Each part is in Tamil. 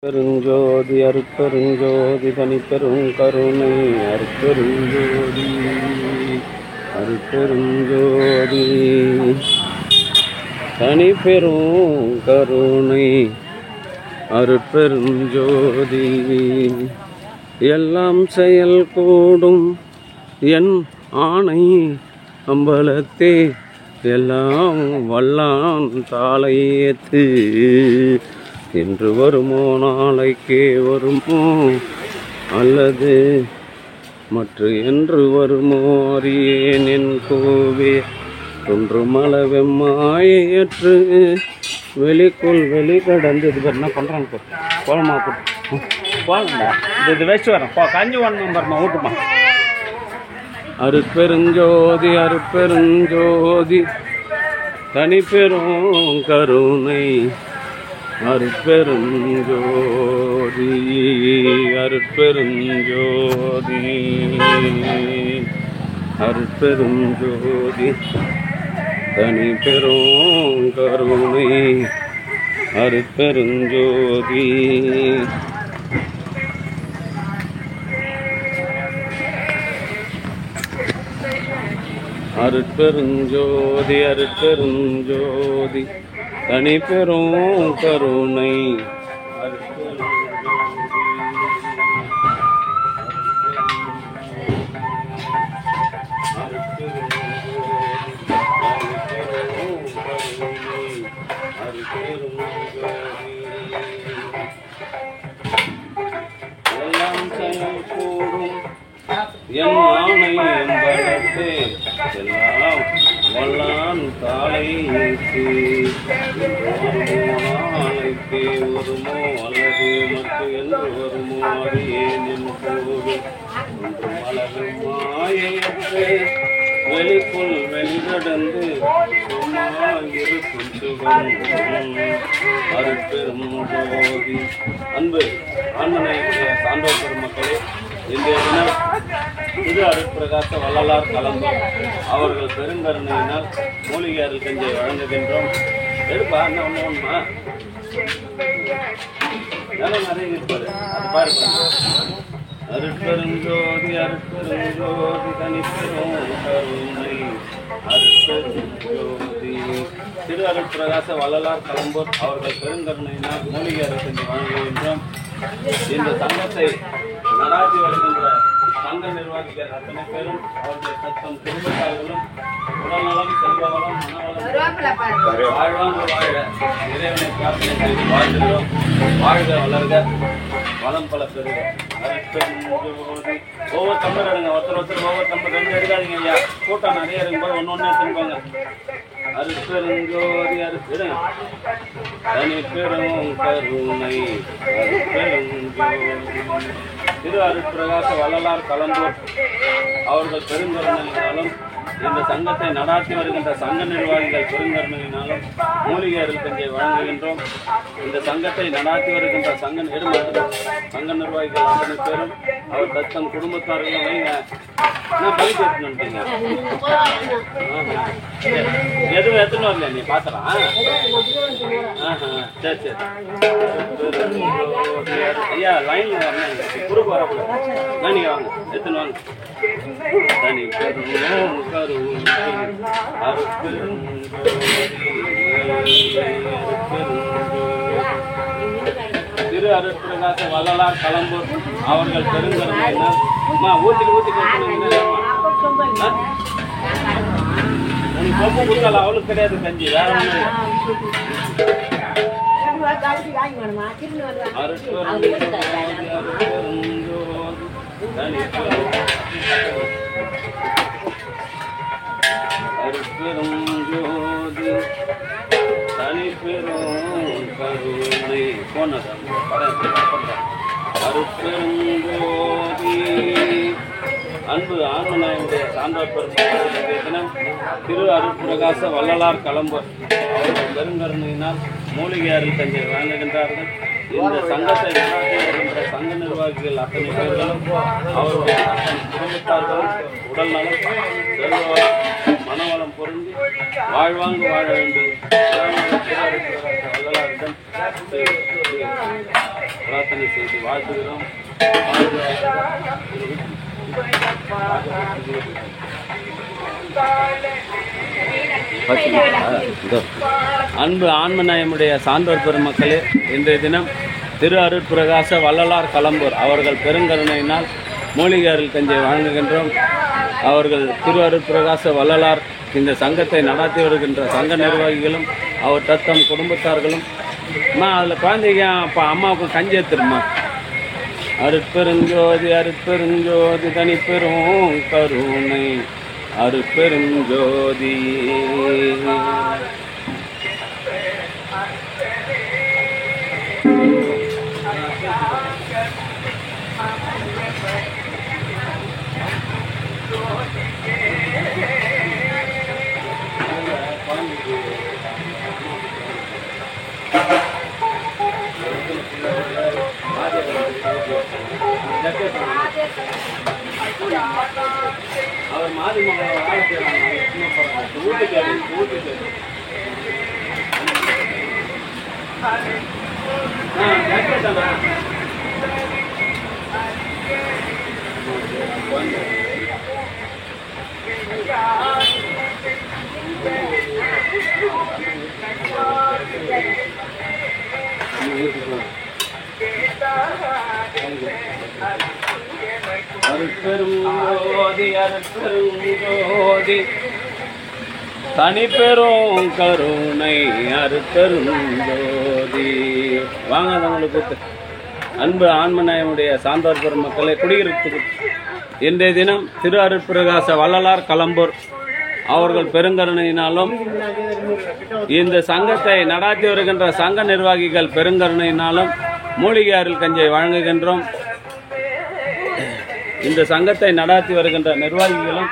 பெருஞ்சோதி அருட்பெருஞ்சோதி தனிப்பெரும் கருணை அருட்பெருஞ்சோதி அருட்பெருஞ்சோதி தனிப்பெரும் கருணை அருட்பெருஞ்சோதி எல்லாம் செயல் கூடும் என் ஆணை அம்பலத்தே எல்லாம் வல்லான் தாளையேத்து இன்று வருமோ நாளைக்கே வருமோ அல்லது மற்ற என்று வருமோ அறியேன் என் கோவே தொன்று மலவெம்மாயற்று வெளிக்குள் வெளி கடந்து இது பேர் என்ன பண்ணுறாங்க கோலமா போகலண்டா இது வச்சு வரேன் கஞ்சி வரணும் பாருமா ஊட்டுமா அருட்பெருஞ்சோதி அருட்பெருஞ்சோதி தனிப்பெரும் கருணை அருட்பெருஞ்சோதி அருட்பெருஞ்சோதி அருட்பெருஞ்சோதி தனிப்பெரும் கருணை அருட்பெருஞ்சோதி அருட்பெருஞ்சோதி அருட்பெருஞ்சோதி தனிப்பெரும் கருணை எல்லாம் செயல் கூடும் என் ஆணை என்பதே எல்லாம் வல்லான் தாளை நாளைக்கே வருமோ அல்லது மற்ற என்று வருமோ அறியேன் என்று மலரும் மாயையற்றே வெளிக்குள் வெளிநடந்து இருக்கும் சுகம் அருட்பெரும் ஜோதி. அன்பு ஆன்மநேய சான்றோர் பெருமக்களே, இன்றைய தினம் திரு அருட்பிரகாச வள்ளலார் கலம்பு அவர்கள் பெருங்கருணையினால் மூலிகை அருள் கஞ்சியை வழங்குகின்றோம். எடுப்பா என்ன ஒன்றுமா நிறைய இருப்பாரு அது பாருங்க. அருட்பெருஞ்சோதி அருட்பெருஞ்சோதி தனிப்பெரும் கருணை அருட்பெருஞ்சோதி. திரு அருட்பிரகாச வள்ளலார் கலம்பூர் அவர்கள் பெருங்கருணையினால் மூலிகை அருள் கஞ்சி வழங்குகின்றோம். இந்த சங்கத்தை நடாத்தி வருகின்ற சங்க நிர்வாகிகள் அத்தனை பேரும் அவருடைய சத்தம் குடும்பத்தார்களும் உடல்நலம் செல்வவளம் மனவளம் வாழ்வாங்க வாழ இறைவனை பிரார்த்தனை செய்து வாழ்கிறோம். வாழ்க வளர்க வளம் பல பெறுக. அருட்பெருஞ்சோதி. ஒவ்வொரு தம்பர் எடுங்க, ஒருத்தர் ஒவ்வொரு தம்பர் ரெண்டு எடுக்காதீங்க ஐயா, கூட்டம் நிறைய இருக்கும்போது ஒன்று எடுத்துருப்பாங்க. அருட்பெருஞ்சோதி அருட்பெரும் தனிப்பெரும் கருணை அருட்பெருஞ்சோதி. திரு அருட்பிரகாச வள்ளலார் கலம்பூர் அவர்கள் பெருங்கருணையினாலும் இந்த சங்கத்தை நடாத்தி வருகின்ற சங்க நிர்வாகிகள் பெருங்கருணையினாலும் மூலிகை அருள் கஞ்சியை வழங்குகின்றோம். இந்த சங்கத்தை நடாத்தி வருகின்ற சங்க நிர்வாகிகள் அத்தனை பேரும் அவர் தத்தம் குடும்பத்தார்களும் வைங்க. நான் பைக் எடுத்துன்னு எதுவும் எடுத்துன்னு வரல, நீ பார்க்கலாம். சரி சரி ஐயா, லைன்ல வரணும், குறுக்கு வரக்கூடாது. நீங்க வாங்க, எடுத்துன்னு வாங்க. தனி பெரும் திரு அருட்பிரகாச வள்ளலார் கலம்பூர் அவர்கள் பெருங்கருணையினால் ஊத்திட்டு உனக்கு கொப்பு கொடுத்தால அவளுக்கு கிடையாது கஞ்சி, வேற ஒண்ணு. அருட்பெருஞ்சோதி தனிப்பெரும் கருணை போனதான் அருட்பெருஞ்சோதி. அன்பு ஆன்மநாயனுடைய சான்றோர் பெருமக்களே, தினம் திரு அருட்பிரகாச வள்ளலார் கலம்பூர் அவர்கள் பெருங்கருணையினால் மூலிகை அருள் கஞ்சியை வழங்குகின்றார்கள். இந்த சங்கத்தை நடாத்தி வருகின்ற சங்க நிர்வாகிகள் அத்தனை பேர்களும் அவருடைய குடும்பத்தார்களும் உடல்நலம் செல்வம் மனவளம் பொருந்தி வாழ்வாங்கு வாழ வேண்டும். வள்ளலாரிடம் பிரார்த்தனை செய்து வாழ்த்துகிறோம். அன்பு ஆன்மநாயமுடைய சான்றோர் பெருமக்களே, இன்றைய தினம் திரு அருட்பிரகாச வள்ளலார் கலம்பூர் அவர்கள் பெருங்கருணையினால் மூலிகை அருள் கஞ்சை வழங்குகின்றோம். அவர்கள் திரு அருட்பிரகாச வள்ளலார் இந்த சங்கத்தை நடத்தி வருகின்ற சங்க நிர்வாகிகளும் அவர் தத்தம் குடும்பத்தார்களும் அதில் குழந்தைங்க அப்போ அம்மாவுக்கு கஞ்சி எடுத்துருமா. அருட்பெருஞ்சோதி அருட்பெருஞ்சோதி தனிப்பெரும் கருணை அருட்பெருஞ்சோதி. அவர் மாதிரி அருட்பெருஞ்சோதி அருட்பெருஞ்சோதி தனிப்பெரும் கருணை அருட்பெருஞ்சோதி. வாங்க உங்களுக்கு அன்பு ஆன்மநாயமுடைய சான்றோர் பெருமக்களை குடியிருப்பு இன்றைய தினம் திரு அருட்பிரகாச வள்ளலார் கலம்பூர் அவர்கள் பெருங்கருணையினாலும் இந்த சங்கத்தை நடாத்தி வருகின்ற சங்க நிர்வாகிகள் பெருங்கருணையினாலும் மூலிகை அருள் கஞ்சை வழங்குகின்றோம். இந்த சங்கத்தை நடாத்தி வருகின்ற நிர்வாகிகளும்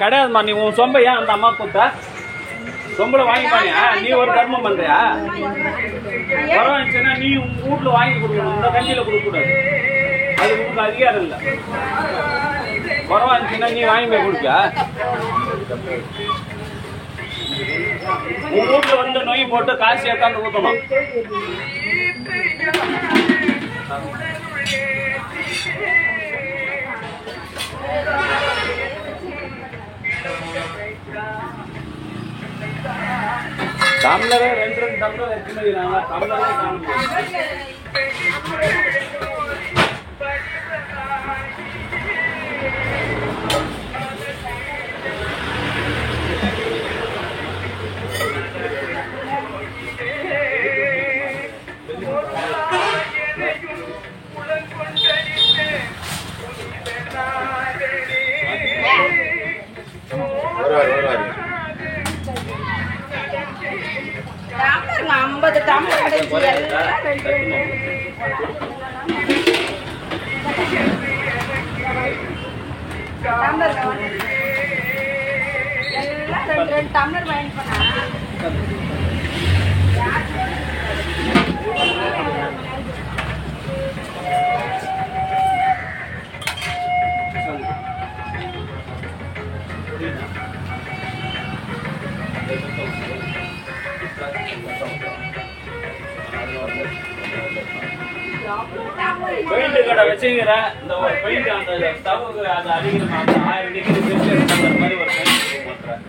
கிடையாதுமா. நீ உன் சொம்ப ஏன் அந்த அம்மா கொடுத்தா சொம்பளை வாங்கிப்பானியா? நீ ஒரு கர்மம் பண்றியா? பரவாயில்லைன்னா நீ உங்க வீட்டுல வாங்கி கொடுக்கணும், இந்த கஞ்சியில கொடுக்க கூடாது. அது உங்களுக்கு அதிகாரம் இல்லை. பரவாயில்லைன்னா நீ வாங்கி போய் கொடுக்க. உங்க வீட்டுல வந்து நோய் போட்டு காசு ஏத்தாந்து ஊத்தணும். டம்ளரே 2 டம்ளர் வச்சுக்கிறாங்க. டம்ளரே டம்ளர் வாங்கி பண்ணா பெயிண்ட் கடை வச்சுக்கிற இந்த ஒரு பெயிண்ட் அந்த ஸ்டவ்வுக்கு அதை அடிக்கிற 1000 டிகிரி செல்சியஸ் அந்த மாதிரி ஒரு பெயிண்ட் போட்டுறேன்.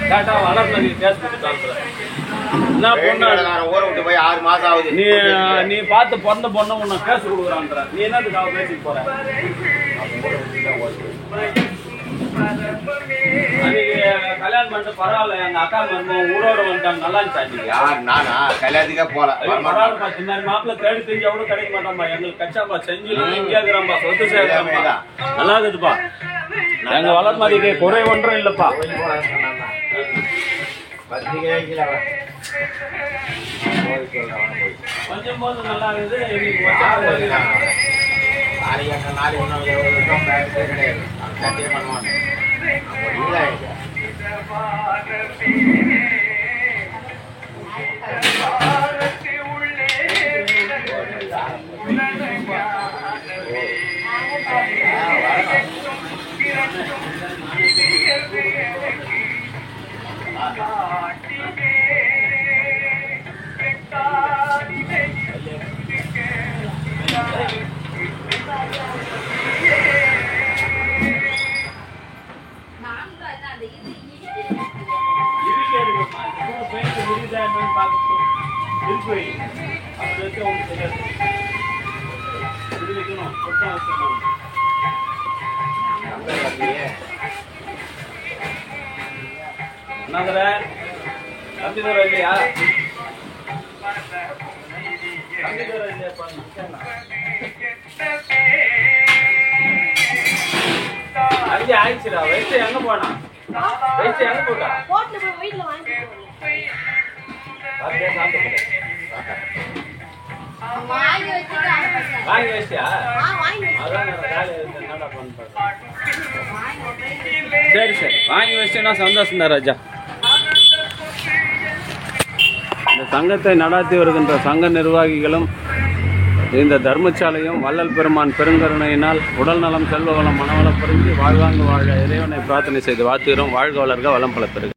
கேட்டா வளர்ந்து கேஸ் கொடுத்து என்ன பொண்ணு ஊரை விட்டு போய் 6 மாசம் ஆகுது. நீ பார்த்து பிறந்த பொண்ணு உன்னை கேஸ் கொடுக்குறான்ற. நீ என்னதுக்காக பேசிட்டு போற? அன்னைக்கு கல்யாணம் பண்ணிட்டு பரவாயில்ல, எங்க அக்கா மருமகன் ஊரோட வந்துட்டாங்க, நல்லா இருந்துச்சு அன்னைக்கு. யார் நானா கல்யாணத்துக்கே போல பரவாயில்லப்பா, இந்த மாதிரி மாப்பிள்ள தேடி தெரிஞ்சு எவ்வளவு கிடைக்க மாட்டாம்பா, எங்களுக்கு கச்சாப்பா செஞ்சு இங்கேயாக்குறாம்பா, சொத்து சேர்க்கிறாம்பா, நல்லா இருக்குதுப்பா. எங்க வளர்மதிக்கு குறை ஒன்றும் இல்லப்பா. கொஞ்சம் போது நல்லா இருக்குது. ஆயிடுச்சுடா, வயசு எங்க போனா, வயசு எங்க போட்டா வாங்கி வச்சியா? அதான் என்னடா பண்ண. சரி சரி, வாங்கி வச்சேன்னா சந்தோஷம் தான் ராஜா. இந்த சங்கத்தை நடாத்தி வருகின்ற சங்க நிர்வாகிகளும் இந்த தர்மசாலையும் வள்ளல் பெருமான் பெருங்கருணையினால் உடல் நலம், செல்வ வளம், மனவளம் புரிஞ்சு வாழ்வாங்கு வாழ இறைவனை பிரார்த்தனை செய்து வாழ்த்துகிறோம். வாழ்க வளர்க, வளம் பல பெருக.